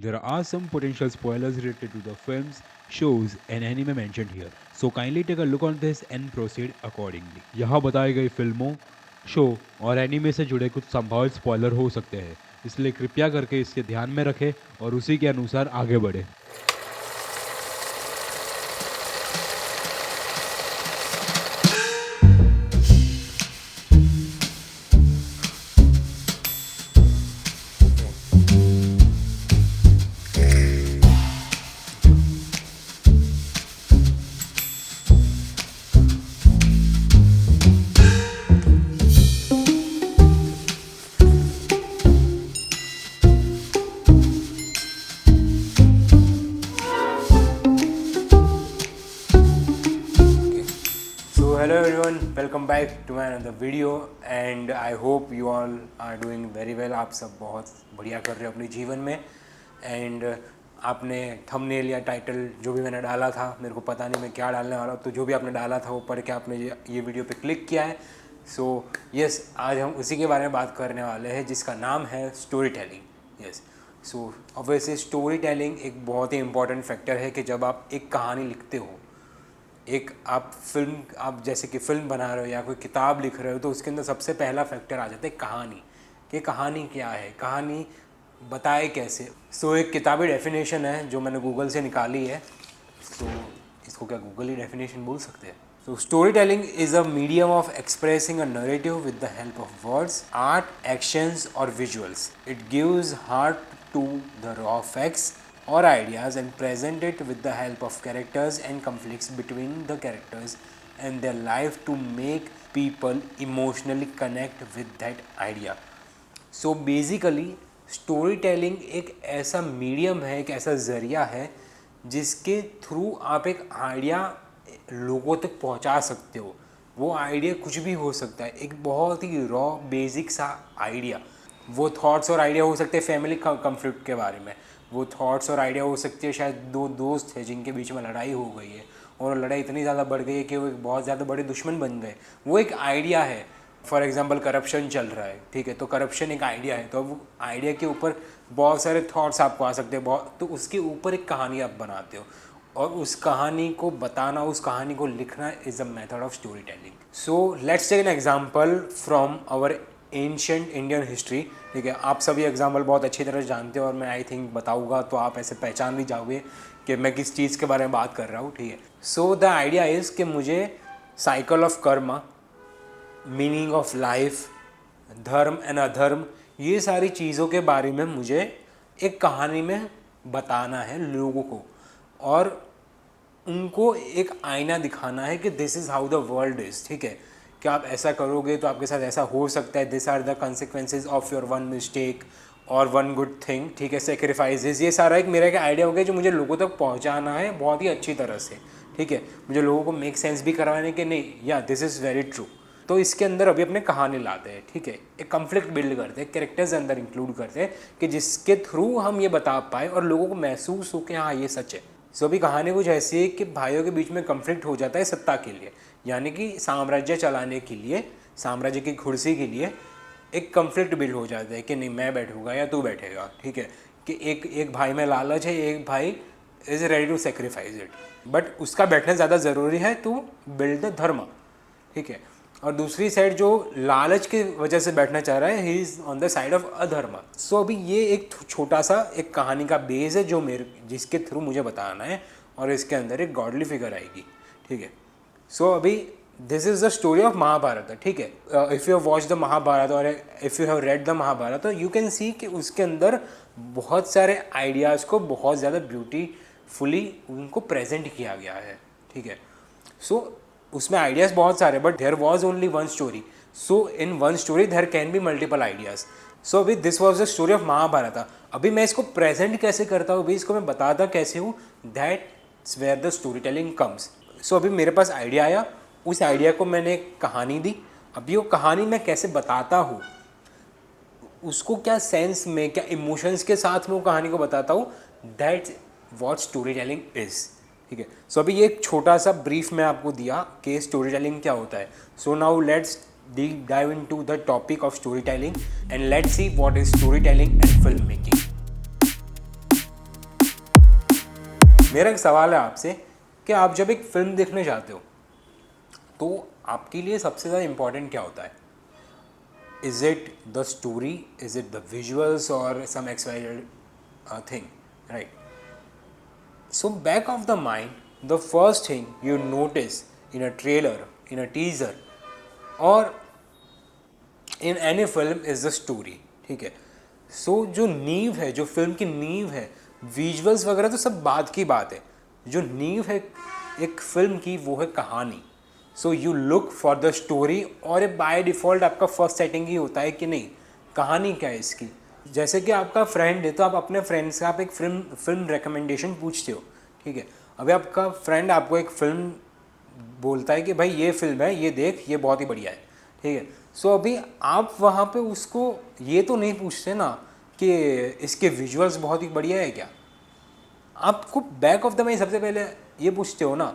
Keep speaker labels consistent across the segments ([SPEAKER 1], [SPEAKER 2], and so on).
[SPEAKER 1] There are some potential spoilers related to the films, shows and anime mentioned here. So kindly take a look on this and proceed accordingly. यहाँ बताई गई फिल्मों, show और anime से जुड़े कुछ संभावित स्पॉइलर हो सकते हैं, इसलिए कृपया करके इसके ध्यान में रखें और उसी के अनुसार आगे बढ़ें।
[SPEAKER 2] So hello everyone, welcome back to my another video and I hope you all are doing very well. आप सब बहुत बढ़िया कर रहे हो अपने जीवन में and आपने थंबनेल या टाइटल जो भी मैंने डाला था, मेरे को पता नहीं मैं क्या डालने वाला हूँ, तो जो भी आपने डाला था वो पढ़ के आपने ये वीडियो पे क्लिक किया है. सो यस, आज हम उसी के बारे में बात करने वाले हैं जिसका नाम है story telling. Yes, so obviously story telling एक बहुत ही इंपॉर्टेंट फैक्टर है कि जब आप एक कहानी लिखते हो, एक आप जैसे कि फिल्म बना रहे हो या कोई किताब लिख रहे हो, तो उसके अंदर सबसे पहला फैक्टर आ जाता है कहानी, कि कहानी क्या है, कहानी बताए कैसे. सो एक किताबी डेफिनेशन है जो मैंने गूगल से निकाली है. सो इसको क्या गूगल ही डेफिनेशन बोल सकते हैं. So story telling is a medium of expressing a narrative with the help of words, art, actions और visuals. It gives heart to the raw facts or ideas and present it with the help of characters and conflicts between the characters and their life to make people emotionally connect with that idea. So basically story telling एक ऐसा medium है, एक ऐसा ज़रिया है जिसके through आप एक आइडिया लोगों तक पहुंचा सकते हो. वो आइडिया कुछ भी हो सकता है, एक बहुत ही रॉ बेसिक सा आइडिया. वो थॉट्स और आइडिया हो सकते हैं फैमिली कन्फ्लिक्ट के बारे में, वो थॉट्स और आइडिया हो सकती है शायद दो दोस्त हैं जिनके बीच में लड़ाई हो गई है और लड़ाई इतनी ज़्यादा बढ़ गई है कि वो एक बहुत ज़्यादा बड़े दुश्मन बन गए. वो एक आइडिया है. फॉर एग्जांपल करप्शन चल रहा है, ठीक है, तो करप्शन एक आइडिया है, तो अब आइडिया के ऊपर बहुत सारे थॉट्स आपको आ सकते हैं, बहुत, तो उसके ऊपर एक कहानी आप बनाते हो और उस कहानी को बताना, उस कहानी को लिखना is a method of story telling. So let's take an example from our ancient Indian history. ठीक है, आप सभी एग्जाम्पल बहुत अच्छी तरह जानते हो और मैं आई थिंक बताऊंगा तो आप ऐसे पहचान भी जाओगे कि मैं किस चीज़ के बारे में बात कर रहा हूँ. ठीक है, सो द आइडिया इज़ कि मुझे cycle of Karma, meaning of life, धर्म एंड अधर्म, ये सारी चीज़ों के बारे में मुझे एक कहानी में बताना है लोगों को और उनको एक आईना दिखाना है कि this is how the world is. ठीक है, कि आप ऐसा करोगे तो आपके साथ ऐसा हो सकता है. This are the consequences of your one mistake और वन गुड थिंग. ठीक है, सेक्रीफाइसेस, ये सारा एक मेरा एक आइडिया हो गया जो मुझे लोगों तक पहुंचाना है बहुत ही अच्छी तरह से. ठीक है, मुझे लोगों को मेक सेंस भी करवाने के नहीं, या दिस इज़ वेरी ट्रू. तो इसके अंदर अभी अपने कहानी लाते हैं. ठीक है, एक कन्फ्लिक्ट बिल्ड करते हैं, कैरेक्टर्स अंदर इंक्लूड करते हैं कि जिसके थ्रू हम ये बता पाए और लोगों को महसूस हो कि हाँ ये सच है. सो अभी कहानी कुछ ऐसी है कि भाइयों के बीच में कन्फ्लिक्ट हो जाता है सत्ता के लिए, यानी कि साम्राज्य चलाने के लिए, साम्राज्य की कुर्सी के लिए एक कन्फ्लिक्ट बिल्ड हो जाता है कि नहीं मैं बैठूंगा या तू बैठेगा. ठीक है, कि एक भाई में लालच है, एक भाई is ready to sacrifice it, but उसका बैठना ज़्यादा ज़रूरी है टू बिल्ड द धर्म. ठीक है, और दूसरी साइड जो लालच की वजह से बैठना चाह रहा है, he is on the side of अधर्म. सो अभी ये एक छोटा सा एक कहानी का बेस है जो जिसके थ्रू मुझे बताना है और इसके अंदर एक गॉडली फिगर आएगी. ठीक है, सो अभी this is the story of Mahabharat. ठीक है, if you have watch the Mahabharat और if you have read the Mahabharat, तो यू कैन सी कि उसके अंदर बहुत सारे आइडियाज़ को बहुत ज़्यादा ब्यूटीफुली उनको प्रेजेंट किया गया है. ठीक है, सो उसमें आइडियाज़ बहुत सारे, but there was only one story. So in one story there can be multiple ideas. So अभी this was the story of Mahabharat. अभी मैं इसको प्रेजेंट कैसे करता हूँ, अभी इसको मैं बताता कैसे हूँ, that's where the story telling comes. So अभी मेरे पास आइडिया आया, उस आइडिया को मैंने एक कहानी दी. अभी वो कहानी मैं कैसे बताता हूँ, उसको क्या सेंस में, क्या इमोशंस के साथ में वो कहानी को बताता हूँ, that's what story telling is. ठीक है, सो अभी ये एक छोटा सा ब्रीफ मैं आपको दिया कि स्टोरी टेलिंग क्या होता है. So now let's dive into the topic of storytelling and let's see what is storytelling and filmmaking. मेरा एक सवाल है आपसे कि आप जब एक फ़िल्म देखने जाते हो तो आपके लिए सबसे ज़्यादा इम्पोर्टेंट क्या होता है? Is it the story, is it the visuals और some XYZ thing, right? So back of the mind, the first thing you notice in a trailer, in a teaser, or in any film is the story. ठीक है. So जो नींव है, जो film की नींव है, विजुअल्स वगैरह तो सब बात की बात है. जो नींव है एक फिल्म की वो है कहानी. So you look for the story और बाय डिफ़ॉल्ट आपका फर्स्ट सेटिंग ही होता है कि नहीं कहानी क्या है इसकी. जैसे कि आपका फ्रेंड है तो आप अपने फ्रेंड से आप एक फिल्म रिकमेंडेशन पूछते हो. ठीक है. अभी आपका फ्रेंड आपको एक फ़िल्म बोलता है कि भाई ये फिल्म है, ये देख, ये बहुत ही बढ़िया है. ठीक है. सो अभी आप वहाँ पे उसको ये तो नहीं पूछते ना कि इसके विजुअल्स बहुत ही बढ़िया है क्या. आपको बैक ऑफ द माइंड सबसे पहले ये पूछते हो ना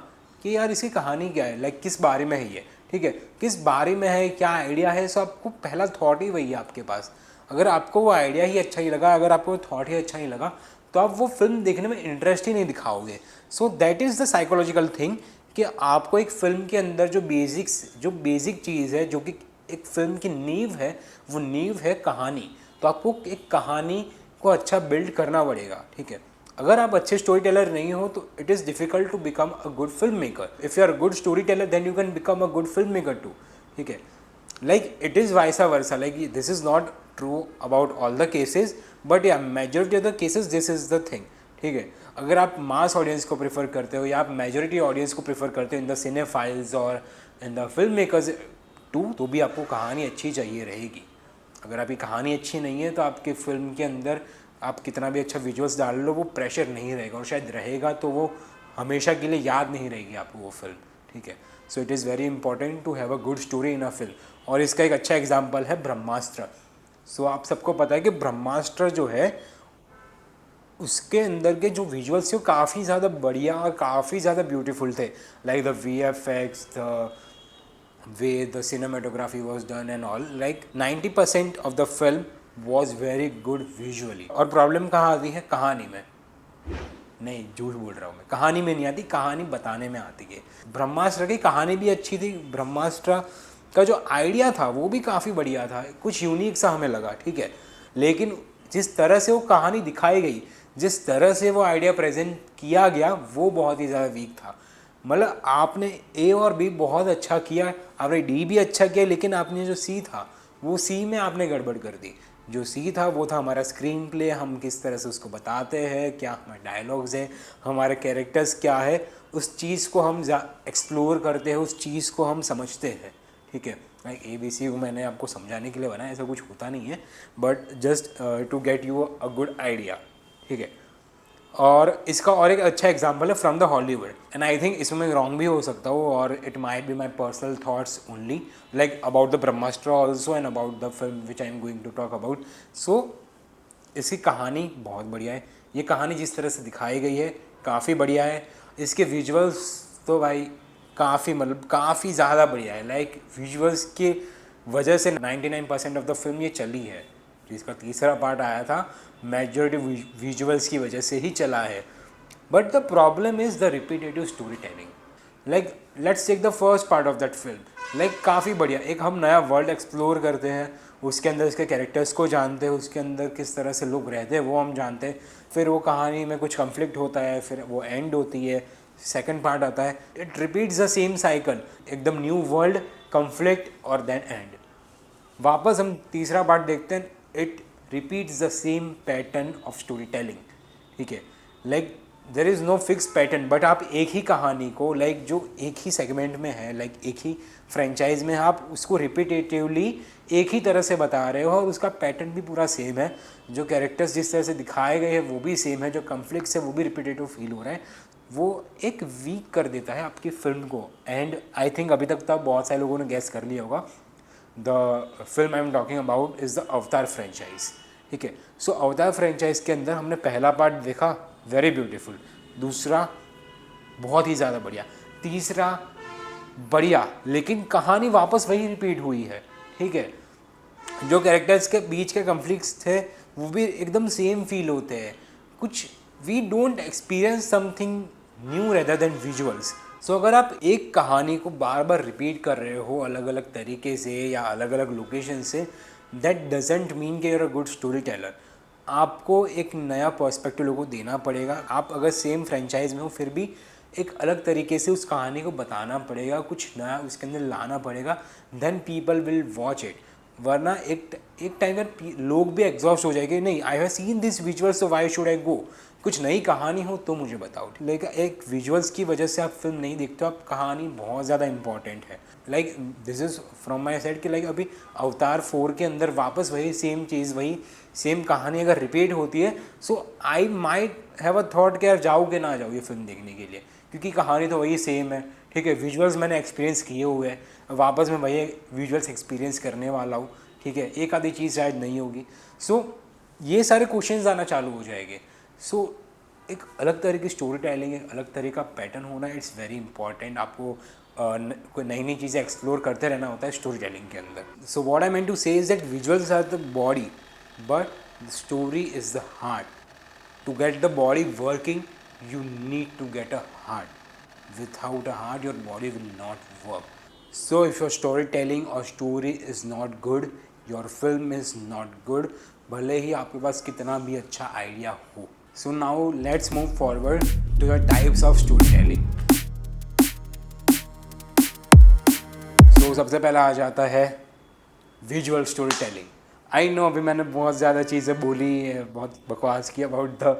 [SPEAKER 2] कि यार इसकी कहानी क्या है, लाइक किस बारे में है ये. ठीक है. किस बारे में है, क्या आइडिया है. सो आपको पहला थॉट ही वही है आपके पास. अगर आपको वो आइडिया ही अच्छा ही लगा, अगर आपको थॉट ही अच्छा ही लगा तो आप वो फिल्म देखने में इंटरेस्ट ही नहीं दिखाओगे. So that is the psychological thing कि आपको एक फ़िल्म के अंदर जो बेसिक चीज़ है, जो कि एक फ़िल्म की नींव है, वो नींव है कहानी. तो आपको एक कहानी को अच्छा बिल्ड करना पड़ेगा. ठीक है. अगर आप अच्छे स्टोरी टेलर नहीं हो तो it is difficult to become a good film maker. If you are good story teller then you can become a good film maker too. ठीक है. Like it is vice versa. Like this is not true about all the cases but या majority of the cases this is the thing. ठीक है. अगर आप mass audience को prefer करते हो या आप मेजॉरिटी ऑडियंस को प्रेफर करते हो इन द सिनेफाइल्स और in the film makers too, तो भी आपको कहानी अच्छी चाहिए रहेगी. अगर आपकी कहानी अच्छी नहीं है तो आपके फिल्म के अंदर आप कितना भी अच्छा विजुअल्स डाल लो वो प्रेशर नहीं रहेगा, और शायद रहेगा तो वो हमेशा के लिए याद नहीं रहेगी आपको वो फिल्म. ठीक है. So it is very important to have a good story in a film. और इसका एक अच्छा एग्जाम्पल है ब्रह्मास्त्र. सो आप सबको पता है कि ब्रह्मास्त्र जो है उसके अंदर के जो विजुअल्स थे वो काफ़ी ज़्यादा बढ़िया और काफ़ी ज़्यादा ब्यूटीफुल थे. Like the VFX, the way the cinematography was done and all, like 90% of the film was very good visually. और प्रॉब्लम कहाँ आती है? कहानी में. नहीं, झूठ बोल रहा हूँ मैं. कहानी में नहीं आती, कहानी बताने में आती है. ब्रह्मास्त्र की कहानी भी अच्छी थी. ब्रह्मास्त्र का जो आइडिया था वो भी काफ़ी बढ़िया था, कुछ यूनिक सा हमें लगा. ठीक है. लेकिन जिस तरह से वो कहानी दिखाई गई, जिस तरह से वो आइडिया प्रेजेंट किया गया, वो बहुत ही ज़्यादा वीक था. मतलब आपने A और B बहुत अच्छा किया, आपने D भी अच्छा किया, लेकिन आपने जो C था वो C में आपने गड़बड़ कर दी. जो C था वो था हमारा स्क्रीन प्ले, हम किस तरह से उसको बताते हैं, क्या हमारे डायलॉग्स हैं, हमारे कैरेक्टर्स क्या है, उस चीज़ को हम एक्सप्लोर करते हैं, उस चीज़ को हम समझते हैं. ठीक है. लाइक ABC को मैंने आपको समझाने के लिए बनाया, ऐसा कुछ होता नहीं है, but just to get you a good idea. ठीक है. और इसका और एक अच्छा एग्जांपल है from the Hollywood, and I think इसमें मैं रॉन्ग भी हो सकता हूँ और it might be my personal thoughts only, like about the Brahmastra also and about the film which I am going to talk about. So इसकी कहानी बहुत बढ़िया है. ये कहानी जिस तरह से दिखाई गई है काफ़ी बढ़िया है. इसके विजुअल्स तो भाई काफ़ी मतलब काफ़ी ज़्यादा बढ़िया है. लाइक विजुअल्स की वजह से 99% ऑफ द फिल्म ये चली है. जिसका तीसरा पार्ट आया था मेजॉरिटी विजुअल्स की वजह से ही चला है. But the problem is the repetitive story telling. Like let's take the first part of that film. Like काफ़ी बढ़िया एक हम नया वर्ल्ड एक्सप्लोर करते हैं, उसके अंदर इसके कैरेक्टर्स को जानते हैं, उसके अंदर किस तरह से लोग रहते हैं वो हम जानते हैं. फिर वो कहानी में कुछ कन्फ्लिक्ट होता है, फिर वो एंड होती है, सेकंड पार्ट आता है. It repeats the same cycle, एकदम न्यू वर्ल्ड, कन्फ्लिक्ट और देन एंड. वापस हम तीसरा पार्ट देखते हैं, it repeats the same pattern of story telling. ठीक है. Like there is no fix pattern, but आप एक ही कहानी को लाइक जो एक ही सेगमेंट में है, लाइक एक ही फ्रेंचाइज में आप उसको रिपीटेटिवली एक ही तरह से बता रहे हो और उसका पैटर्न भी पूरा सेम है. जो कैरेक्टर्स जिस तरह से दिखाए गए हैं वो भी सेम है, जो कन्फ्लिक्ट्स है वो भी रिपीटेटिव फील हो रहा है. वो एक वीक कर देता है आपकी फिल्म को. एंड आई थिंक अभी तक तो बहुत सारे लोगों ने गैस कर लिया होगा, the film I am talking about is the अवतार फ्रेंचाइज. ठीक है. सो अवतार फ्रेंचाइज के अंदर हमने पहला पार्ट देखा, वेरी ब्यूटीफुल. दूसरा बहुत ही ज़्यादा बढ़िया. तीसरा बढ़िया, लेकिन कहानी वापस वही रिपीट हुई है. ठीक है. जो कैरेक्टर्स के बीच के कन्फ्लिक्ट्स थे वो भी एकदम सेम फील होते हैं. कुछ we don't experience something new rather than visuals. So अगर आप एक कहानी को बार बार रिपीट कर रहे हो अलग अलग तरीके से या अलग अलग लोकेशन से, दैट डजेंट मीन कि you're a good story Taylor. आपको एक नया पर्सपेक्टिव लोगों को देना पड़ेगा। आप अगर सेम फ्रेंचाइज में हो फिर भी एक अलग तरीके से उस कहानी को बताना पड़ेगा, कुछ नया उसके अंदर लाना पड़ेगा, then people will watch it. वरना एक टाइम पर लोग भी एग्जॉस्ट हो जाएंगे, नहीं I have seen this visual so why should I go. कुछ नई कहानी हो तो मुझे बताओ। लेकिन एक विजुअल्स की वजह से आप फिल्म नहीं देखते हो, आप कहानी बहुत ज़्यादा इंपॉर्टेंट है। Like this is from my side कि लाइक अभी अवतार 4 के अंदर वापस वही सेम चीज़, वही सेम कहानी अगर रिपीट होती है, so I might have a thought कि यार जाओ कि ना जाओ ये फिल्म देखने के लिए, क्योंकि कहानी तो वही सेम है। ठीक है, विजुअल्स मैंने एक्सपीरियंस किए हुए हैं, वापस मैं वही विजुअल्स एक्सपीरियंस करने वाला हूँ। ठीक है, एक आधी चीज़ शायद नहीं होगी। सो ये सारे क्वेश्चंस आना चालू हो जाएंगे। सो एक अलग तरह की स्टोरी टेलिंग, एक अलग तरह का पैटर्न होना, इट्स वेरी इंपॉर्टेंट। आपको कोई नई नई चीज़ें एक्सप्लोर करते रहना होता है स्टोरी टेलिंग के अंदर। So what I mean to say is that visuals are the body but the story is the heart. To get the body working, you need to get a heart. Without a heart, your body will not work. So if your storytelling or story is not good, your film is not good, भले ही आपके पास कितना भी अच्छा idea हो। So now let's move forward to the types of storytelling. So सबसे पहला आ जाता है visual story telling. I know अभी मैंने बहुत ज़्यादा चीज़ें बोली, बहुत बकवास की about the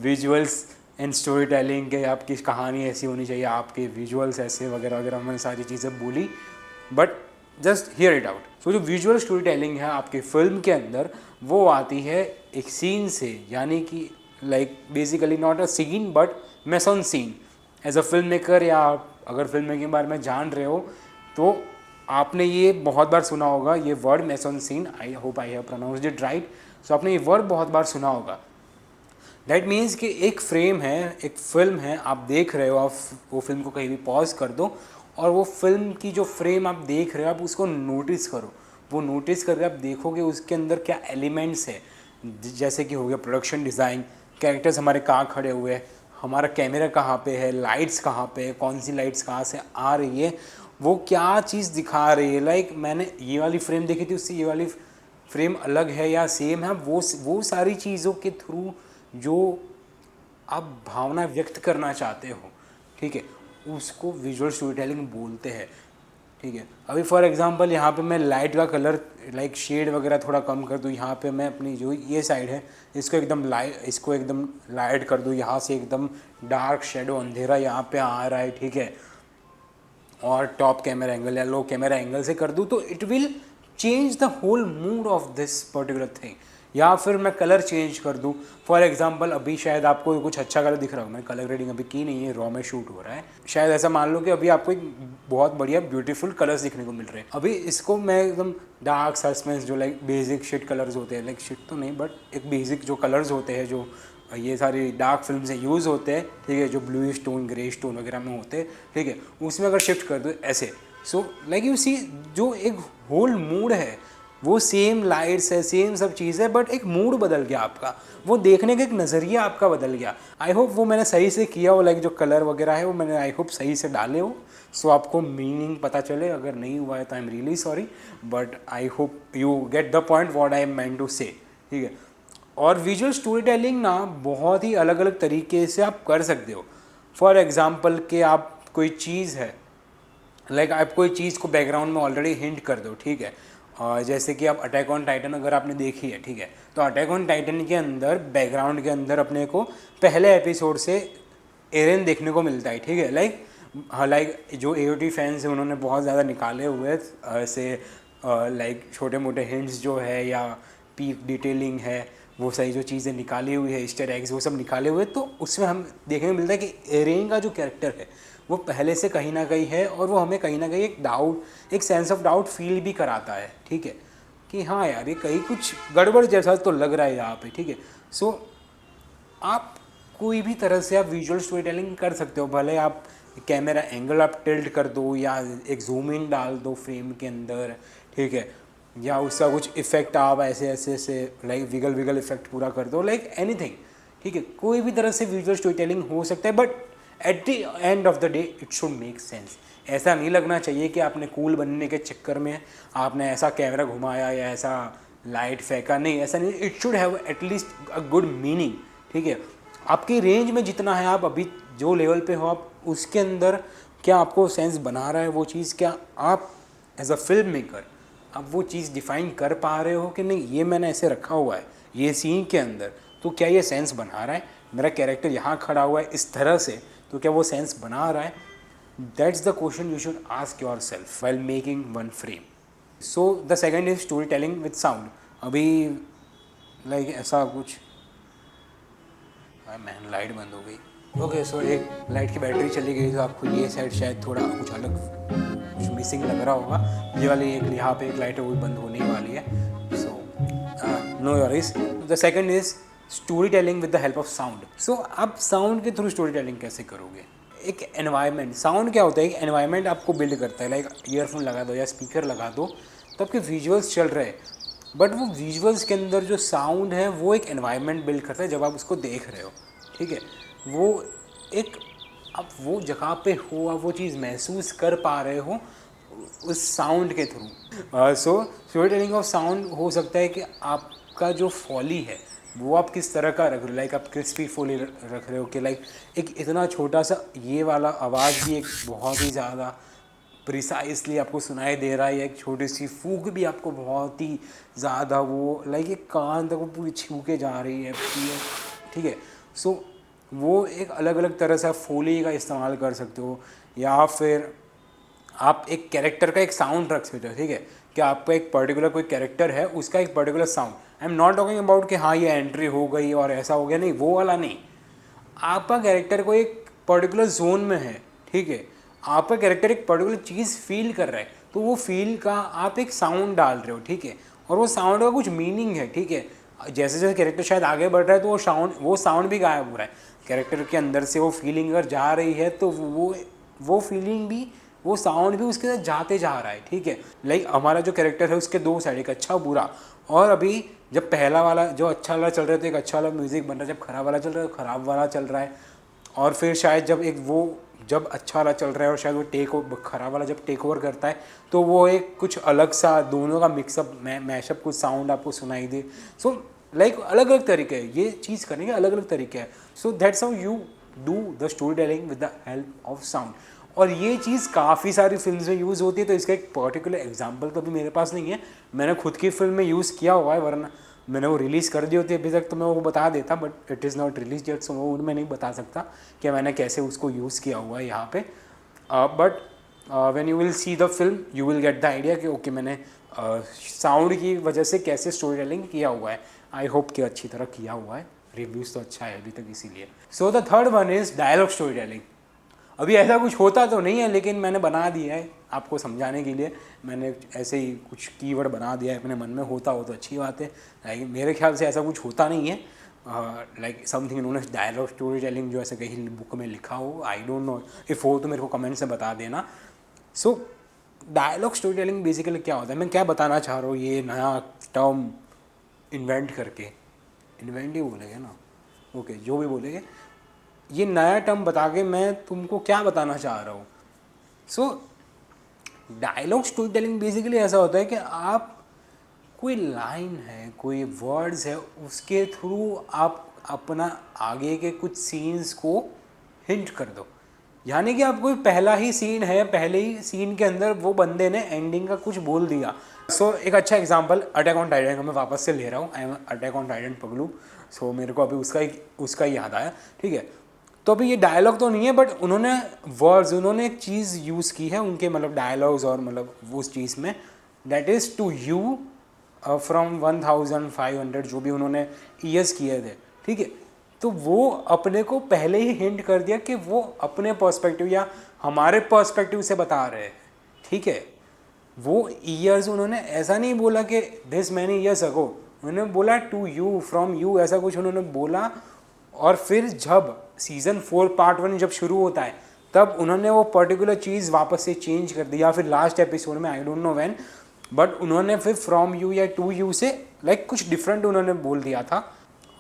[SPEAKER 2] visuals and story telling के, आपकी कहानी ऐसी होनी चाहिए, आपके विजुअल्स ऐसे वगैरह वगैरह, मैंने सारी चीज़ें बोली, but just hear it out. So जो विजुअल स्टोरी टेलिंग है आपकी फिल्म के अंदर, वो आती है एक सीन से, यानी कि like basically not a scene but mason scene. As a film maker या अगर फिल्म मेकिंग के बारे में जान रहे हो तो आपने ये बहुत बार सुना होगा, ये word mise en scene, I hope I have pronounced it right. So आपने ये वर्ड बहुत बार सुना होगा। दैट मीन्स कि एक फ्रेम है, एक फिल्म है, आप देख रहे हो, आप वो फिल्म को कहीं भी पॉज कर दो और वो फिल्म की जो फ्रेम आप देख रहे हो आप उसको नोटिस करो। वो नोटिस करके आप देखोगे उसके अंदर क्या एलिमेंट्स है, जैसे कि हो गया प्रोडक्शन डिज़ाइन, कैरेक्टर्स हमारे कहाँ खड़े हुए हैं, हमारा कैमरा कहाँ पे है, लाइट्स कहाँ पे है, कौन सी लाइट्स कहाँ से आ रही है, वो क्या चीज़ दिखा रही है। लाइक मैंने ये वाली फ्रेम देखी थी, उससे ये वाली फ्रेम अलग है या सेम है, वो सारी चीज़ों के थ्रू जो आप भावना व्यक्त करना चाहते हो, ठीक है, उसको विजुअल स्टोरी टेलिंग बोलते हैं। ठीक है, अभी फॉर एग्जांपल यहाँ पे मैं लाइट का कलर लाइक शेड वगैरह थोड़ा कम कर दूँ, यहाँ पे मैं अपनी जो ये साइड है इसको एकदम लाइट कर दूँ, यहाँ से एकदम डार्क शेडो अंधेरा यहाँ पे आ रहा है, ठीक है, और टॉप कैमरा एंगल या लो कैमरा एंगल से कर दूँ, तो it will change the whole mood of this particular thing. या फिर मैं कलर चेंज कर दूँ, फॉर एग्जांपल अभी शायद आपको कुछ अच्छा कलर दिख रहा होगा, मैंने कलर ग्रेडिंग अभी की नहीं है, रॉ में शूट हो रहा है, शायद ऐसा मान लो कि अभी आपको एक बहुत बढ़िया ब्यूटीफुल कलर्स दिखने को मिल रहे हैं। अभी इसको मैं एकदम डार्क सस्पेंस जो लाइक बेसिक शिट कलर्स होते हैं, लाइक शिट तो नहीं बट एक बेसिक जो कलर्स होते हैं जो ये सारी डार्क फिल्म से यूज़ होते हैं, ठीक है, जो ब्लू स्टोन ग्रे स्टोन वगैरह में होते हैं, ठीक है, उसमें अगर शिफ्ट कर दो ऐसे, सो लाइक यू सी जो एक होल मूड है वो सेम लाइट्स है, सेम सब चीज़ है, बट एक मूड बदल गया आपका, वो देखने का एक नज़रिया आपका बदल गया। आई होप वो मैंने सही से किया हो, लाइक जो कलर वगैरह है वो मैंने आई होप सही से डाले हो, सो आपको मीनिंग पता चले। अगर नहीं हुआ है तो I am really sorry, but I hope you get the point what I am meant to say, ठीक है। और विजुअल स्टोरी टेलिंग ना बहुत ही अलग अलग तरीके से आप कर सकते हो। फॉर एग्जाम्पल कि आप कोई चीज़ है, लाइक आप कोई चीज़ को बैकग्राउंड में ऑलरेडी हिंट कर दो, ठीक है, जैसे कि आप अटैक ऑन टाइटन अगर आपने देखी है, ठीक है, तो अटैक ऑन टाइटन के अंदर बैकग्राउंड के अंदर अपने को पहले एपिसोड से एरेन देखने को मिलता है, ठीक है, लाइक जो AOT फैंस हैं उन्होंने बहुत ज़्यादा निकाले हुए ऐसे लाइक छोटे मोटे हिंट्स जो है या पीक डिटेलिंग है, वो सारी जो चीज़ें निकाली हुई है, ईस्टर एग्स वो सब निकाले हुए, तो उसमें हम देखने को मिलता है कि एरेन का जो कैरेक्टर है वो पहले से कहीं ना कहीं है और वो हमें कहीं ना कहीं एक डाउट, एक सेंस ऑफ डाउट फील भी कराता है, ठीक है, कि हाँ यार ये कहीं कुछ गड़बड़ जैसा तो लग रहा है यहाँ पे, ठीक है। सो आप कोई भी तरह से आप विजुअल स्टोरी टेलिंग कर सकते हो, भले आप कैमरा एंगल आप टिल्ट कर दो या एक जूम इन डाल दो फ्रेम के अंदर, ठीक है, या उसका कुछ इफेक्ट आप ऐसे ऐसे लाइक विगल विगल इफेक्ट पूरा कर दो, लाइक एनीथिंग ठीक है, कोई भी तरह से विजुअल स्टोरी टेलिंग हो सकता है, but at the end of the day it should make sense. ऐसा नहीं लगना चाहिए कि आपने कूल बनने के चक्कर में आपने ऐसा कैमरा घुमाया या ऐसा लाइट फेंका, नहीं, ऐसा नहीं। It should have at least a good meaning, ठीक है। आपकी रेंज में जितना है, आप अभी जो लेवल पे हो, आप उसके अंदर क्या आपको सेंस बना रहा है वो चीज़, क्या आप एज अ फिल्म मेकर आप वो चीज़ डिफाइन कर पा रहे हो कि नहीं, ये मैंने ऐसे रखा हुआ है ये सीन के अंदर, तो क्या ये सेंस बना रहा है, मेरा कैरेक्टर यहाँ खड़ा हुआ है इस तरह से, तो क्या वो सेंस बना रहा है। That's the question you should ask your self while making one frame. So the second is story telling with sound. अभी लाइक ऐसा कुछ, मैन लाइट बंद हो गई, ओके, सो एक लाइट की बैटरी चली गई, तो आपको ये साइड शायद थोड़ा कुछ अलग कुछ मिसिंग लग रहा होगा। ये वाली एक यहाँ पे एक लाइट है वो भी बंद होने वाली है, so no worries. The second is story telling with the help of sound. So आप साउंड के थ्रू स्टोरी टेलिंग कैसे करोगे। एक एनवायरनमेंट, साउंड क्या होता है, एक एनवायरनमेंट आपको बिल्ड करता है। लाइक ईयरफोन लगा दो या स्पीकर लगा दो तो आपके विजुअल्स चल रहे हैं, बट वो विजुअल्स के अंदर जो साउंड है वो एक एनवायरनमेंट बिल्ड करता है जब आप उसको देख रहे हो, ठीक है। वो एक, आप वो जगह पे हो, आप वो चीज़ महसूस कर पा रहे हो उस साउंड के through. So story telling of sound हो सकता है कि आपका जो फॉली है वो आप किस तरह का रख रहे हो। लाइक आप क्रिस्पी फॉली रख रहे हो कि लाइक एक इतना छोटा सा ये वाला आवाज़ भी एक बहुत ही ज़्यादा प्रिसाइसली आपको सुनाई दे रहा है, एक छोटी सी फूक भी आपको बहुत ही ज़्यादा वो लाइक एक कान तक वो पूरी छू के जा रही है, ठीक है। सो वो एक अलग अलग तरह से आप फोली का इस्तेमाल कर सकते हो, या फिर आप एक कैरेक्टर का एक साउंड रख सकते हो, ठीक है। कि आपका एक पर्टिकुलर कोई कैरेक्टर है उसका एक particular sound, I am not talking about कि हाँ ये एंट्री हो गई और ऐसा हो गया, नहीं, वो वाला नहीं। आपका कैरेक्टर कोई एक पर्टिकुलर जोन में है, ठीक है, आपका कैरेक्टर एक पर्टिकुलर चीज़ फील कर रहा है, तो वो फील का आप एक साउंड डाल रहे हो, ठीक है। और वो साउंड का कुछ मीनिंग है, ठीक है। जैसे जैसे कैरेक्टर शायद आगे बढ़ रहा है तो वो साउंड भी गायब हो रहा है, कैरेक्टर के अंदर से वो फीलिंग अगर जा रही है तो वो फीलिंग भी, वो साउंड भी उसके साथ जाते जा रहा है, ठीक है। लाइक हमारा जो कैरेक्टर है उसके दो साइड, एक अच्छा बुरा, और अभी जब पहला वाला जो अच्छा वाला चल रहा है तो एक अच्छा वाला म्यूज़िक बन रहा है, जब खराब वाला चल रहा है तो खराब वाला चल रहा है, और फिर शायद जब अच्छा वाला चल रहा है और शायद वो खराब वाला जब टेक ओवर करता है तो वो एक कुछ अलग सा दोनों का मिक्सअप मैशअप कुछ साउंड आपको सुनाई दे। सो लाइक अलग अलग तरीके है ये चीज़ करने के, अलग अलग तरीके हैं। सो that's how you do the story telling with the help of sound. और ये चीज़ काफ़ी सारी फिल्म में यूज़ होती है, तो इसका एक पर्टिकुलर एग्जाम्पल तो अभी मेरे पास नहीं है, मैंने खुद की फिल्म में यूज़ किया हुआ है, वरना मैंने वो रिलीज़ कर दी होती अभी तक तो मैं वो बता देता, but it is not release yet, so वो मैं नहीं बता सकता कि मैंने कैसे उसको यूज़ किया हुआ है यहाँ पे। But when you will see the film you will get the idea कि ओके मैंने साउंड की वजह से कैसे स्टोरी टेलिंग किया हुआ है। आई होप कि अच्छी तरह किया हुआ है, रिव्यूज़ तो अच्छा है अभी तक इसीलिए। So the third one is dialogue story telling. अभी ऐसा कुछ होता तो नहीं है, लेकिन मैंने बना दिया है आपको समझाने के लिए, मैंने ऐसे ही कुछ कीवर्ड बना दिया है अपने मन में, होता हो तो अच्छी बात है। लाइक मेरे ख्याल से ऐसा कुछ होता नहीं है, लाइक समथिंग इन्होंने डायलॉग स्टोरी टेलिंग जो ऐसे कहीं बुक में लिखा हो, आई डोंट नो, इफ़ हो तो मेरे को कमेंट से बता देना। So dialogue story telling basically क्या होता है, मैं क्या बताना चाह रहा हूँ, ये नया टर्म इन्वेंट करके, इन्वेंट ही बोलेंगे ना, ओके जो भी बोलेंगे, ये नया टर्म बता के मैं तुमको क्या बताना चाह रहा हूँ। So dialogue story telling basically ऐसा होता है कि आप कोई लाइन है, कोई वर्ड्स है, उसके थ्रू आप अपना आगे के कुछ सीन्स को हिंट कर दो। यानी कि आप कोई पहला ही सीन है, पहले ही सीन के अंदर वो बंदे ने एंडिंग का कुछ बोल दिया। सो एक अच्छा एग्जांपल अटैक ऑन टाइटन का मैं वापस से ले रहा हूँ, I am attack on Titan पगलू, सो मेरे को अभी उसका ही याद आया, ठीक है। तो अभी ये डायलॉग तो नहीं है, बट उन्होंने वर्ड्स, उन्होंने एक चीज़ यूज़ की है उनके मतलब डायलॉग्स और मतलब वो उस चीज़ में, that is to you from 1500 जो भी उन्होंने ईयर्स किए थे, ठीक है। तो वो अपने को पहले ही हिंट कर दिया कि वो अपने पर्सपेक्टिव या हमारे पर्सपेक्टिव से बता रहे हैं, ठीक है। वो ईयर्स उन्होंने ऐसा नहीं बोला कि दिस मैनी ईयर्स अगो, उन्होंने बोला टू यू, फ्रॉम यू, ऐसा कुछ उन्होंने बोला। और फिर जब सीज़न 4 पार्ट 1 जब शुरू होता है तब उन्होंने वो पर्टिकुलर चीज़ वापस से चेंज कर दी, या फिर लास्ट एपिसोड में, आई डोंट नो व्हेन, बट उन्होंने फिर फ्रॉम यू या टू यू से लाइक कुछ डिफरेंट उन्होंने बोल दिया था।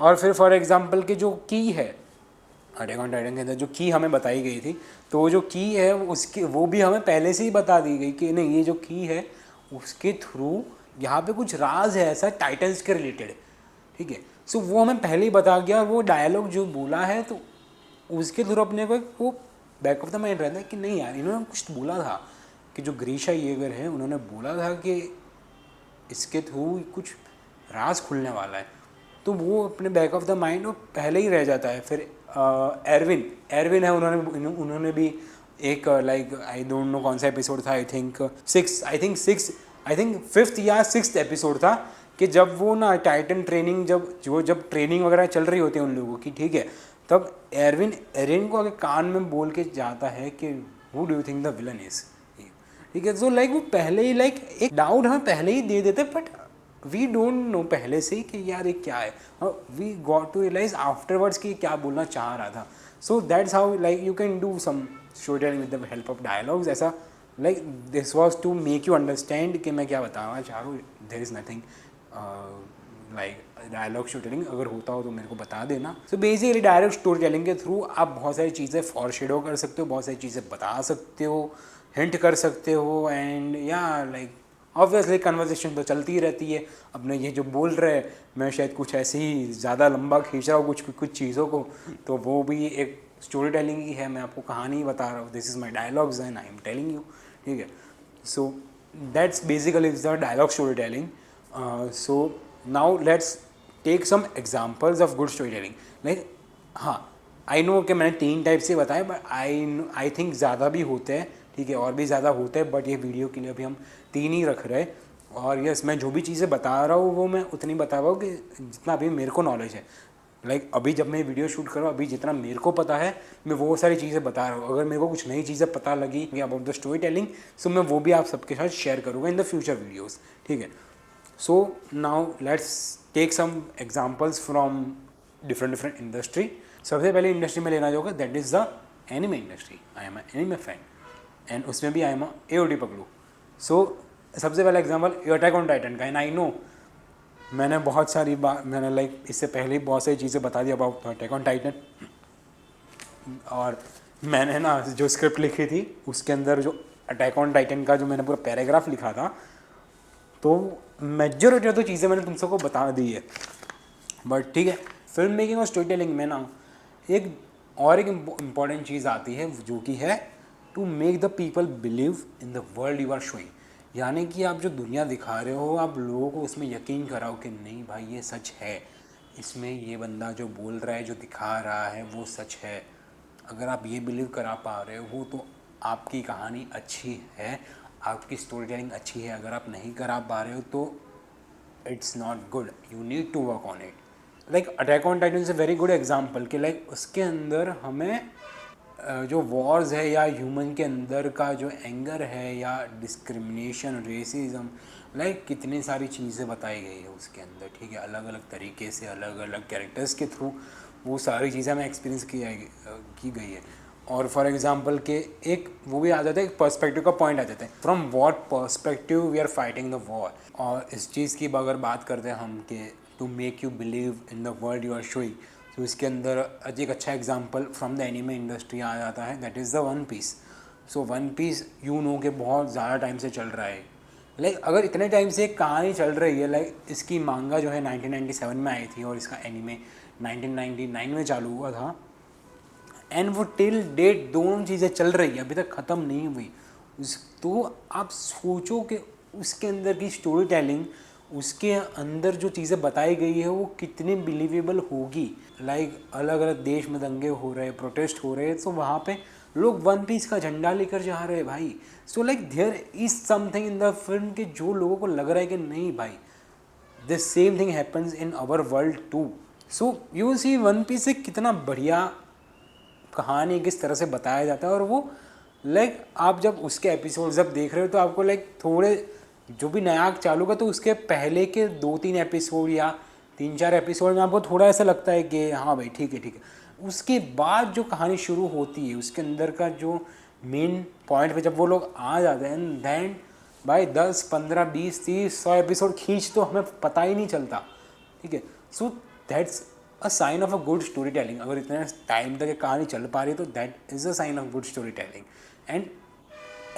[SPEAKER 2] और फिर फॉर एग्जांपल कि जो की है अटैक ऑन टाइटन के अंदर जो की हमें बताई गई थी, तो वो जो की है उसकी वो भी हमें पहले से ही बता दी गई कि नहीं ये जो की है उसके थ्रू यहाँ पे कुछ राज है ऐसा टाइटन्स के रिलेटेड, ठीक है। सो वो हमें पहले ही बता गया, वो डायलॉग जो बोला है तो उसके थ्रू अपने को वो बैक ऑफ द माइंड रहता है कि नहीं यार इन्होंने कुछ बोला था कि जो ग्रीशा येगर है उन्होंने बोला था कि इसके थ्रू कुछ राज खुलने वाला है, तो वो अपने बैक ऑफ द माइंड वो पहले ही रह जाता है। फिर एरविन है, उन्होंने भी एक लाइक आई डोंट नो कौन सा एपिसोड था, आई थिंक फिफ्थ या सिक्स्थ एपिसोड था कि जब वो ना टाइटन ट्रेनिंग जब ट्रेनिंग वगैरह चल रही होती है उन लोगों की, ठीक है, तब एरिन को आगे कान में बोल के जाता है कि who do you think the villain is, ठीक है। सो लाइक वो पहले ही लाइक एक डाउट हमें पहले ही दे देते, बट वी डोंट नो पहले से ही कि यार ये क्या है, we got to realise afterwards कि क्या बोलना चाह रहा था। So that's how like you can do some story telling with the help of dialogues, ऐसा like this was to make you understand कि मैं क्या बताना चाह रहा हूँ। There is nothing like dialogue story telling, अगर होता हो तो मेरे को बता देना। So basically direct story telling के थ्रू आप बहुत सारी चीज़ें फॉरशेडो कर सकते हो, बहुत सारी चीज़ें बता सकते हो, हिंट कर सकते हो, एंड या लाइक ऑब्वियसली कन्वर्सेशन तो चलती ही रहती है। अपने ये जो बोल रहे हैं मैं शायद कुछ ऐसे ही ज़्यादा लंबा खींच रहा हूँ कुछ चीज़ों को, तो वो भी एक स्टोरी टेलिंग ही है, मैं आपको कहानी बता रहा हूँ, this is my dialogues and I am telling you, ठीक है। So that's basically is the dialogue story telling. So now let's take some examples of good story telling. Like हाँ, आई नो कि मैंने 3 टाइप से बताए, but I think ज़्यादा भी होते हैं, ठीक है, और भी ज़्यादा होते हैं, बट ये वीडियो के लिए अभी हम 3 ही रख रहे हैं। और यस, मैं जो भी चीज़ें बता रहा हूँ वो मैं उतनी बता रहा हूँ कि जितना अभी मेरे को नॉलेज है। लाइक अभी जब मैं वीडियो शूट कर रहा हूँ, अभी जितना मेरे को पता है मैं वो सारी चीज़ें बता रहा हूँ। अगर मेरे को कुछ नई चीज़ें पता लगी अबाउट द स्टोरी टेलिंग, सो मैं वो भी आप सबके साथ शेयर करूँगा इन द फ्यूचर वीडियोज़, ठीक है। So now let's take some examples from different industry. सबसे पहले इंडस्ट्री में लेना होगा, that is the anime industry. I am anime fan and उसमें भी आई एम AOT पकड़ू। सो सबसे पहला एग्जाम्पल अटैक ऑन टाइटन का, एंड आई नो मैंने बहुत सारी बात मैंने लाइक इससे पहले ही बहुत सारी चीज़ें बता दी अबाउट अटैक ऑन टाइटन, और मैंने ना जो स्क्रिप्ट लिखी थी उसके अंदर जो अटैक ऑन टाइटन का जो मैंने पूरा पैराग्राफ लिखा था, तो मेजॉरिटी ऑफ तो चीज़ें मैंने तुम सबको बता दी है। बट ठीक है, फिल्म मेकिंग और स्टोरी टेलिंग में ना एक इम्पॉर्टेंट चीज़ आती है जो कि है to make the people believe in the world you are showing. यानी कि आप जो दुनिया दिखा रहे हो, आप लोगों को उसमें यकीन कराओ कि नहीं भाई ये सच है, इसमें ये बंदा जो बोल रहा है जो दिखा रहा है वो सच है। अगर आप ये बिलीव करा पा रहे हो तो आपकी कहानी अच्छी है, आपकी स्टोरी टेलिंग अच्छी है। अगर आप नहीं करा पा रहे हो तो it's not good, you need to work on it. Like attack on Titan is a very good example कि लाइक उसके अंदर हमें जो वॉर्स है या ह्यूमन के अंदर का जो एंगर है या डिस्क्रिमिनेशन, रेसिज्म, लाइक कितनी सारी चीज़ें बताई गई है उसके अंदर, ठीक है, अलग अलग तरीके से, अलग अलग कैरेक्टर्स के थ्रू वो सारी चीज़ें हमें एक्सपीरियंस की गई है। और फॉर एग्जांपल के एक वो भी आ जाता है, एक पर्सपेक्टिव का पॉइंट आ जाता है, from what perspective we are fighting the war. और इस चीज़ की अगर बात करते हैं हम कि to make you believe in the world you are showing, तो इसके अंदर एक अच्छा example from the anime industry आ जाता है, that is the One Piece. So One Piece you know के बहुत ज़्यादा टाइम से चल रहा है। लाइक अगर इतने टाइम से एक कहानी चल रही है, लाइक इसकी मांगा जो है 1997 में आई थी और इसका एनिमे 1999 में चालू हुआ था, एंड वो टिल डेट दोनों चीज़ें चल रही है, अभी तक ख़त्म नहीं हुई। तो आप सोचो कि उसके अंदर की स्टोरी टेलिंग, उसके अंदर जो चीज़ें बताई गई है वो कितनी बिलीवेबल होगी। लाइक अलग अलग देश में दंगे हो रहे हैं, प्रोटेस्ट हो रहे हैं, तो वहाँ पे लोग वन पीस का झंडा लेकर जा रहे हैं भाई। So like there is something in the film कि जो लोगों को लग रहा है कि नहीं भाई the same thing happens in our world too. So you see One Piece से कितना बढ़िया कहानी किस तरह से बताया जाता है। और वो लाइक आप जब उसके एपिसोड जब देख रहे हो तो आपको लाइक थोड़े जो भी नया चालू का, तो उसके पहले के 2-3 एपिसोड या 3-4 एपिसोड में आपको थोड़ा ऐसा लगता है कि हाँ भाई ठीक है ठीक है। उसके बाद जो कहानी शुरू होती है उसके अंदर का जो मेन पॉइंट पे जब वो लोग आ जाते हैं, दैन भाई 10, 15, 20, 30, 100 एपिसोड खींच तो हमें पता ही नहीं चलता, ठीक है। So that's a sign of a good story telling. अगर इतने टाइम तक ये कहानी चल पा रही है तो that is a sign of good story telling. And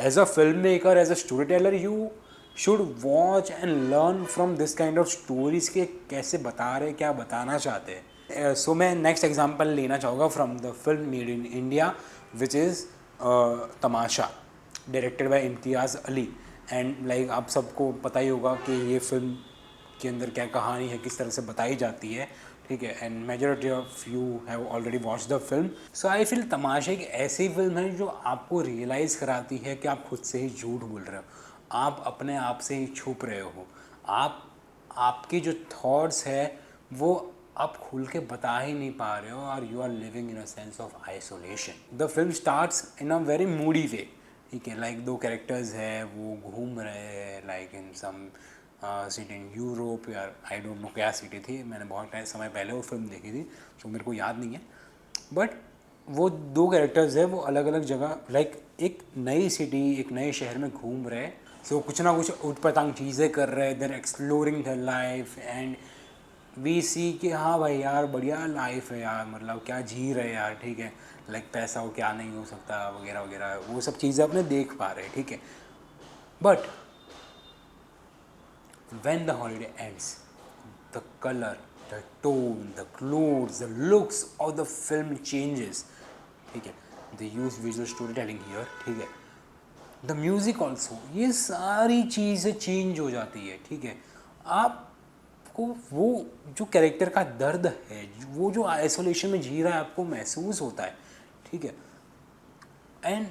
[SPEAKER 2] as a film maker, as a story teller, you should watch and learn from this kind of stories के कैसे बता रहे, क्या बताना चाहते हैं। सो मैं नेक्स्ट एग्जाम्पल लेना चाहूँगा from the film made in India which is Tamasha, directed by Imtiaz Ali. And like आप सबको पता ही होगा कि ये फिल्म के अंदर क्या कहानी है, किस तरह से बताई जाती है, ठीक है। And majority of you have already watch the film. So I feel Tamasha एक ऐसी फिल्म है जो आपको रियलाइज़ कराती है कि आप खुद से ही झूठ बोल रहे हो, आप अपने आप से ही छुप रहे हो, आप आपकी जो थॉट्स है वो आप खुल के बता ही नहीं पा रहे हो, और you are living in a sense of isolation. The film starts in a very moody way, ठीक है। लाइक दो कैरेक्टर्स है, वो घूम रहे हैं like in some city in Europe, या आई डोंट नो क्या सिटी थी, मैंने बहुत टाइम समय पहले वो फिल्म देखी थी तो मेरे को याद नहीं है। बट वो दो कैरेक्टर्स है, वो अलग अलग जगह लाइक एक नई सिटी, एक नए शहर में घूम रहे हैं। सो कुछ ना कुछ उटपटांग चीज़ें कर रहे हैं, they're exploring the life. And we see कि हाँ भाई यार बढ़िया लाइफ है यार, मतलब क्या जी रहे यार, ठीक है। लाइक पैसा हो क्या नहीं हो सकता वगैरह वगैरह, वो सब चीज़ें अपने देख पा रहे हैं, ठीक है। But when the holiday ends, the color, the tone, the clothes, the looks of the film changes, ठीक है। they use visual storytelling here, ठीक है। the music also, ये सारी चीज़ें चेंज हो जाती है, ठीक है। आपको वो जो कैरेक्टर का दर्द है, वो जो आइसोलेशन में जी रहा है, आपको महसूस होता है, ठीक है। एंड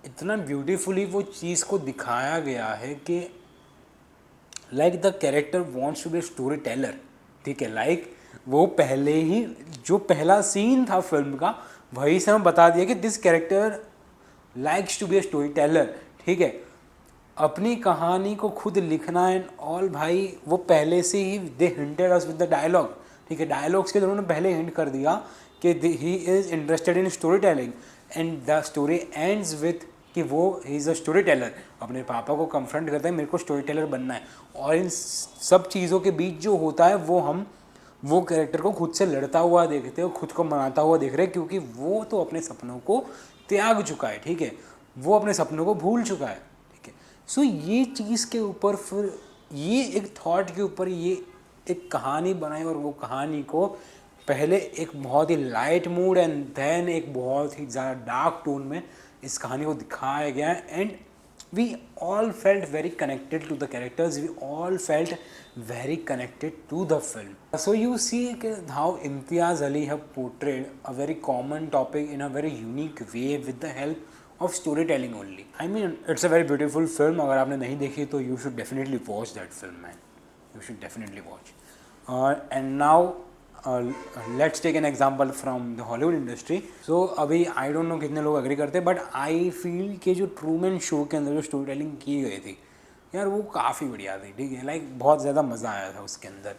[SPEAKER 2] इतना ब्यूटीफुली वो चीज़ को दिखाया गया है कि like the character wants to be story teller, ठीक है। लाइक वो पहले ही जो पहला सीन था फिल्म का, वही से हमें बता दिया कि this character likes to be a story teller, ठीक है। अपनी कहानी को खुद लिखना एंड ऑल, भाई वो पहले से ही they hinted us with the dialogue, ठीक है। डायलॉग्स के उन्होंने पहले हिंट कर दिया कि he is interested in story telling. And the story ends with कि वो he is a story Taylor, अपने पापा को कन्फ्रंट करता है मेरे को स्टोरी टेलर बनना है। और इन सब चीज़ों के बीच जो होता है वो हम वो कैरेक्टर को खुद से लड़ता हुआ देखते हैं, खुद को मनाता हुआ देख रहे हैं, क्योंकि वो तो अपने सपनों को त्याग चुका है, ठीक है। वो अपने सपनों को भूल चुका है, ठीक है। सो ये चीज़ के ऊपर फिर ये एक थॉट के ऊपर ये एक कहानी बनाई, और वो कहानी को पहले एक बहुत ही लाइट मूड एंड देन एक बहुत ही ज़्यादा डार्क टोन में इस कहानी को दिखाया गया है। And we all felt very connected to the characters, we all felt very connected to the film. So you see how Imtiaz Ali have portrayed a very common topic in a very unique way with the help of storytelling only. I mean it's a very beautiful film. अगर आपने नहीं देखी तो you should definitely watch that film, man. You should definitely watch. And now let's take an example from the Hollywood industry. So अभी I don't no कितने लोग agree करते हैं, बट आई फील कि जो ट्रूमैन शो के अंदर जो स्टोरी टेलिंग की गई थी यार, वो काफ़ी बढ़िया थी, ठीक है। लाइक बहुत ज़्यादा मज़ा आया था उसके अंदर।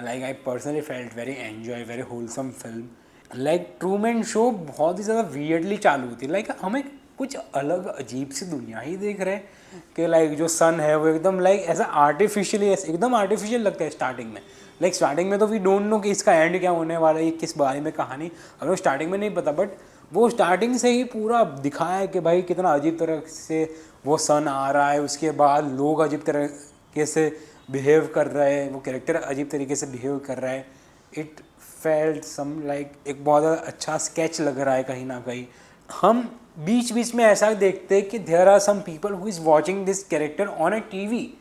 [SPEAKER 2] Like I personally felt very enjoy, very wholesome film. Like Truman Show बहुत ही ज़्यादा वियर्डली चालू हुई थी, लाइक हमें कुछ अलग अजीब सी दुनिया ही देख रहे हैं कि लाइक जो सन है वो एकदम लाइक ऐसा आर्टिफिशियली, एकदम आर्टिफिशियल लगता है स्टार्टिंग में। लाइक स्टार्टिंग में तो वी डोंट नो कि इसका एंड क्या होने वाला है, किस बारे में कहानी, हमें स्टार्टिंग में नहीं पता। बट वो स्टार्टिंग से ही पूरा दिखाया है कि भाई कितना अजीब तरह से वो सन आ रहा है, उसके बाद लोग अजीब तरीके से बिहेव कर रहे हैं, वो कैरेक्टर अजीब तरीके से बिहेव कर रहा है। इट फेल्ट सम लाइक एक बहुत ज़्यादा अच्छा स्केच लग रहा है कहीं ना कहीं। हम बीच बीच में ऐसा देखते हैं कि there are some people who is watching this character on a TV.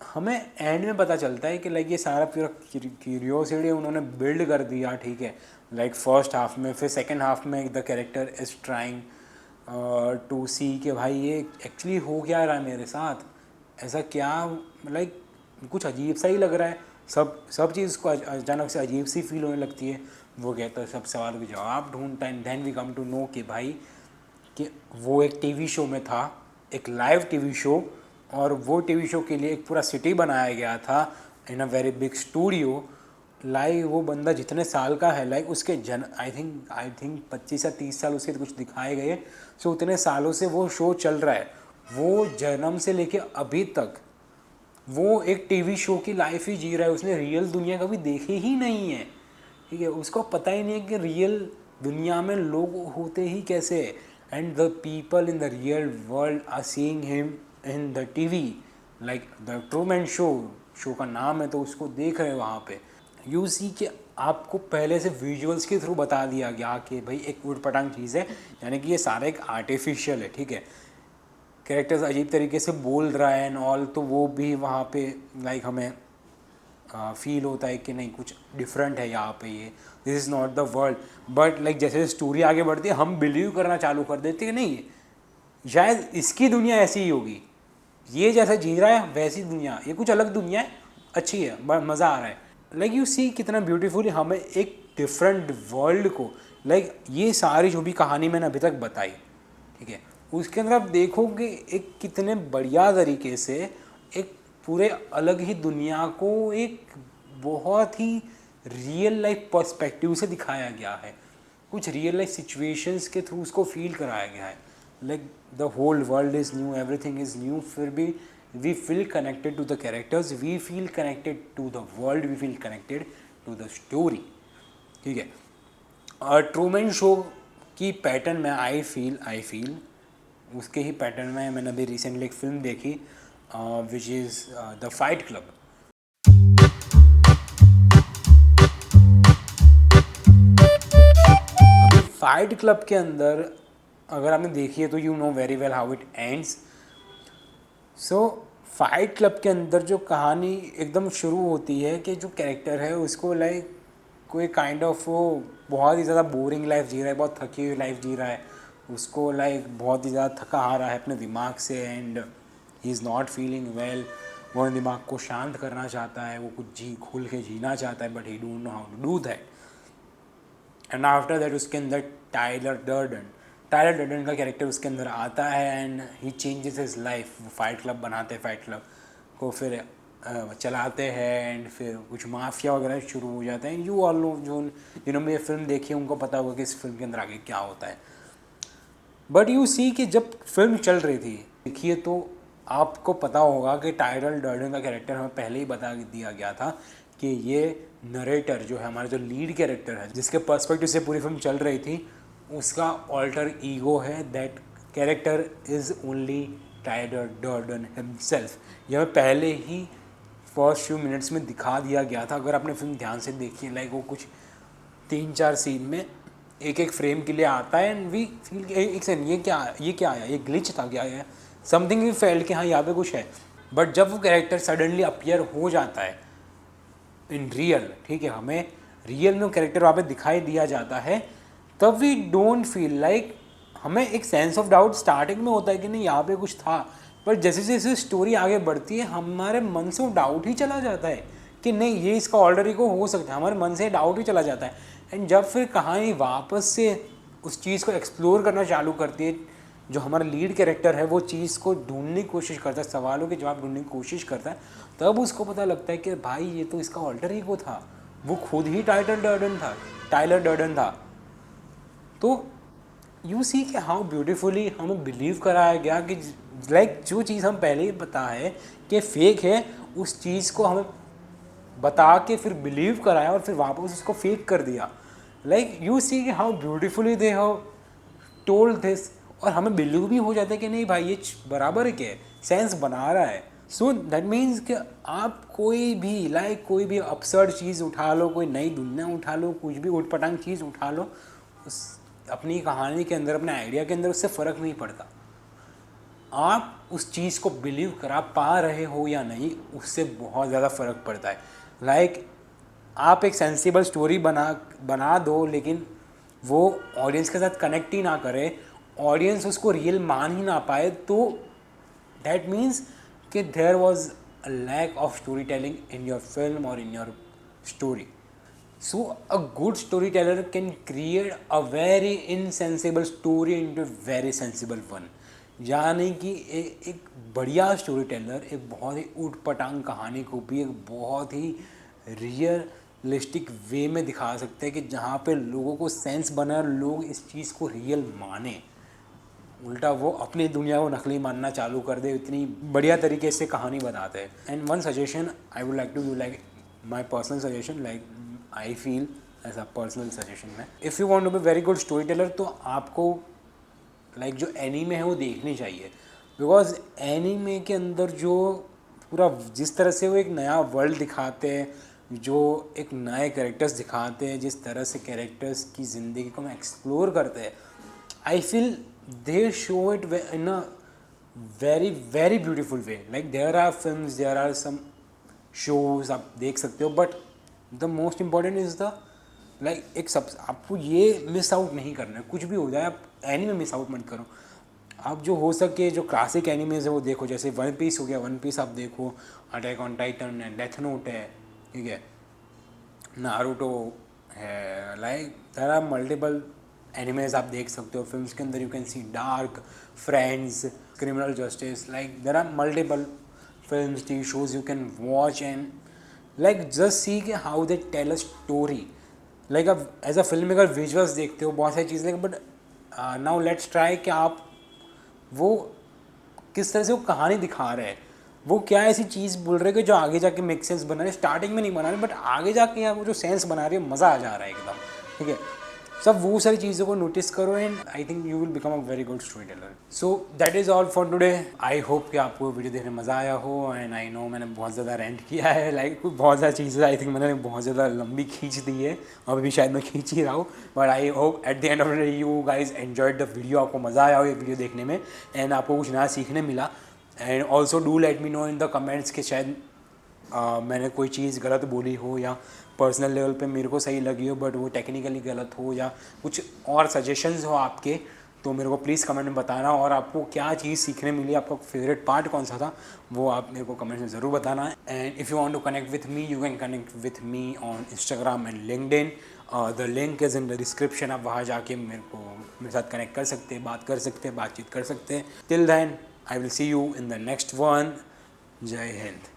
[SPEAKER 2] हमें एंड में पता चलता है कि लाइक ये सारा पूरा क्यूरियोसिटी उन्होंने बिल्ड कर दिया, ठीक है। लाइक फर्स्ट हाफ में, फिर सेकंड हाफ में the character is trying to see कि भाई ये एक्चुअली हो क्या रहा है मेरे साथ, ऐसा क्या, लाइक कुछ अजीब सा ही लग रहा है, सब चीज़ को अचानक से अजीब सी फील होने लगती है। वो कहता है सब सवाल के जवाब ढूंढता है, then we come to know कि भाई कि वो एक टीवी शो में था, एक लाइव टीवी शो, और वो टीवी शो के लिए एक पूरा सिटी बनाया गया था in a very big studio. Like वो बंदा जितने साल का है, लाइक उसके आई थिंक 25 या 30 साल उसके कुछ दिखाए गए। सो उतने सालों से वो शो चल रहा है, वो जन्म से लेके अभी तक वो एक टीवी शो की लाइफ ही जी रहा है, उसने रियल दुनिया कभी देखी ही नहीं है। ठीक है, उसको पता ही नहीं है कि रियल दुनिया में लोग होते ही कैसे, and the people in the real world are seeing him in the TV, like the Truman Show का नाम है, तो उसको देख रहे हैं वहाँ पे। यू सी कि आपको पहले से विजुअल्स के थ्रू बता दिया गया कि भाई एक उटपटांग चीज़ है, यानी कि ये सारा एक आर्टिफिशियल है, ठीक है। कैरेक्टर्स अजीब तरीके से बोल रहा है एंड ऑल, तो वो भी वहाँ पे लाइक हमें फील होता है कि नहीं कुछ डिफरेंट है यहाँ पे, ये this is not the world. But like जैसे स्टोरी आगे बढ़ती है हम बिलीव करना चालू कर देते हैं कि नहीं शायद इसकी दुनिया ऐसी ही होगी, ये जैसा जी रहा है वैसी दुनिया, ये कुछ अलग दुनिया है, अच्छी है, बड़ा मज़ा आ रहा है। लाइक यू सी कितना ब्यूटीफुली हमें एक डिफरेंट वर्ल्ड को, लाइक ये सारी जो भी कहानी मैंने अभी तक बताई, ठीक है, उसके अंदर आप देखोगे एक कितने बढ़िया तरीके से एक पूरे अलग ही दुनिया को एक बहुत ही रियल लाइफ पर्सपेक्टिव से दिखाया गया है, कुछ रियल लाइफ सिचुएशंस के थ्रू उसको फील कराया गया है। Like the whole world is new, everything is new, फिर भी we feel connected to the characters, we feel connected to the world, we feel connected to the story, ठीक है। और ट्रूमैन शो की पैटर्न में आई फील उसके ही pattern में मैंने अभी रिसेंटली एक फिल्म देखी which is the fight club. अभी फाइट क्लब के अंदर अगर आपने देखी है तो you know very well how it ends. So fight club के अंदर जो कहानी एकदम शुरू होती है कि जो कैरेक्टर है उसको लाइक कोई काइंड ऑफ वो बहुत ही ज़्यादा बोरिंग लाइफ जी रहा है, बहुत थकी हुई लाइफ जी रहा है, उसको लाइक बहुत ही ज़्यादा थका आ रहा है अपने दिमाग से, and he is not feeling well. वो दिमाग को शांत करना चाहता है, वो कुछ खुल के जीना चाहता है, but he don't know how to do that. And after that उसके अंदर टाइलर डर्डन का कैरेक्टर उसके अंदर आता है and he changes his life. वो फाइट क्लब बनाते हैं, फाइट क्लब को फिर चलाते हैं एंड फिर कुछ माफिया वगैरह शुरू हो जाते हैं। यू ऑल नो, जो जिन्होंने ये फिल्म देखी है उनको पता होगा कि इस फिल्म के अंदर आगे क्या होता है। बट यू सी कि जब फिल्म चल रही थी देखिए तो आपको पता होगा कि टाइलर डर्डन का कैरेक्टर हमें पहले ही बता दिया गया था कि ये नरेटर जो है, हमारा जो लीड कैरेक्टर है जिसके पर्सपेक्टिव से पूरी फिल्म चल रही थी, उसका ऑल्टर ईगो है। That character is only Tyler Durden himself. यह पहले ही फर्स्ट फ्यू मिनट्स में दिखा दिया गया था। अगर आपने फिल्म ध्यान से देखी है, लाइक वो कुछ 3-4 सीन में एक एक फ्रेम के लिए आता है एंड वी फील एक सेकंड ये क्या आया, ये ग्लिच था क्या, है समथिंग वी फेल्ट कि हाँ यहाँ पे कुछ है। बट जब वो कैरेक्टर सडनली अपीयर हो जाता है इन रियल, ठीक है, हमें रियल में वो कैरेक्टर वहाँ पे दिखाई दिया जाता है, तब वी डोंट फील लाइक, हमें एक सेंस ऑफ डाउट स्टार्टिंग में होता है कि नहीं यहाँ पे कुछ था, पर जैसे जैसे स्टोरी आगे बढ़ती है हमारे मन से वो डाउट ही चला जाता है कि नहीं ये इसका ऑल्टर ईगो हो सकता है, हमारे मन से डाउट ही चला जाता है। एंड जब फिर कहानी वापस से उस चीज़ को एक्सप्लोर करना चालू करती है, जो हमारा लीड कैरेक्टर है वो चीज़ को ढूंढने की कोशिश करता है, सवालों के जवाब ढूंढने की कोशिश करता है, तब उसको पता लगता है कि भाई ये तो इसका ऑल्टर ईगो था, वो खुद ही टाइलर डर्डन था। तो यू सी कि हाउ ब्यूटीफुली हमें बिलीव कराया गया कि लाइक जो चीज़ हम पहले ही पता है कि फेक है, उस चीज़ को हमें बता के फिर बिलीव कराया और फिर वापस उसको फेक कर दिया। लाइक यू सी कि how beautifully they have told this, और हमें बिलीव भी हो जाता है कि नहीं भाई ये बराबर है, क्या सेंस बना रहा है। सो दैट मीन्स कि आप कोई भी लाइक कोई भी अपसर्ड चीज़ उठा लो, कोई नई दुनिया उठा लो, कुछ भी उटपटांग चीज़ उठा लो, उस अपनी कहानी के अंदर, अपने आइडिया के अंदर उससे फ़र्क नहीं पड़ता। आप उस चीज़ को बिलीव करा पा रहे हो या नहीं, उससे बहुत ज़्यादा फ़र्क पड़ता है। लाइक आप एक सेंसिबल स्टोरी बना दो, लेकिन वो ऑडियंस के साथ कनेक्ट ही ना करे, ऑडियंस उसको रियल मान ही ना पाए, तो दैट मीन्स कि there was a lack of story telling in your film और in your story. So a good storyteller can create a very insensible story into a very sensible one। यानी कि एक बढ़िया स्टोरी टेलर एक बहुत ही ऊटपटांग कहानी को भी एक बहुत ही रियलिस्टिक वे में दिखा सकते हैं कि जहाँ पे लोगों को सेंस बना और लोग इस चीज़ को रियल माने, उल्टा वो अपनी दुनिया को नकली मानना चालू कर दे, इतनी बढ़िया तरीके से कहानी बताते हैं। And one suggestion I would like to you, like my personal suggestion, like I feel ऐसा पर्सनल सजेशन में। If you want to be very good story teller तो आपको लाइक जो एनीमे है वो देखनी चाहिए, बिकॉज एनीमे के अंदर जो पूरा जिस तरह से वो एक नया वर्ल्ड दिखाते हैं, जो एक नए कैरेक्टर्स दिखाते हैं, जिस तरह से कैरेक्टर्स की ज़िंदगी को हम एक्सप्लोर करते हैं, I feel they show it in a very very beautiful way. Like there are films, there are some shows आप देख सकते हो, but the most important is the like एक सब आपको ये मिस आउट नहीं करना है, कुछ भी हो जाए आप एनीमे मिस आउट मत करो। आप जो हो सके जो क्लासिक एनिमेज है वो देखो, जैसे वन पीस हो गया, वन पीस आप देखो, अटैक ऑन टाइटन है, डेथ नोट है, ठीक है, नारुतो है, like there are multiple animes आप देख सकते हो। फिल्म्स के अंदर you can see Dark, Friends, Criminal Justice, like there are multiple films, TV shows you can watch and like just see कि how they tell a story. Like अब as a film maker visuals देखते हो, बहुत सारी चीज़ें, but now let's try कि आप वो किस तरह से वो कहानी दिखा रहे हैं, वो क्या ऐसी चीज़ बोल रहे हैं कि जो आगे जाके मेक सेंस बना रहे हैं, स्टार्टिंग में नहीं बना रहे बट आगे जाके यहाँ वो जो सेंस बना रही है मज़ा आ जा रहा है एकदम, ठीक है। सब वो सारी चीज़ों को नोटिस करो and I think you will become a very good story Taylor. So that is all for today. I hope कि आपको वीडियो देखने में मज़ा आया हो एंड आई नो मैंने बहुत ज़्यादा रेंट किया है, लाइक बहुत सारी चीज़ें आई थिंक मैंने बहुत ज़्यादा लंबी खींच दी है, अभी भी शायद मैं खींच ही रहा हूँ, but I hope at the end of the day you guys enjoyed the video, आपको मज़ा आया हो ये वीडियो देखने में एंड आपको कुछ नया सीखने मिला। And also do let me know in the comments कि शायद मैंने कोई चीज़ गलत बोली हो या पर्सनल लेवल पे मेरे को सही लगी हो बट वो टेक्निकली गलत हो, या कुछ और सजेशंस हो आपके, तो मेरे को प्लीज़ कमेंट में बताना। और आपको क्या चीज़ सीखने मिली, आपका फेवरेट पार्ट कौन सा था, वो आप मेरे को कमेंट में ज़रूर बताना है। And if you want to connect with me you can connect with me on Instagram and LinkedIn, the link is in the description. आप वहाँ जाके मेरे साथ कनेक्ट कर सकते हैं, बात कर सकते हैं, बातचीत कर सकते हैं। Till then I will see you in the next one. जय हिंद।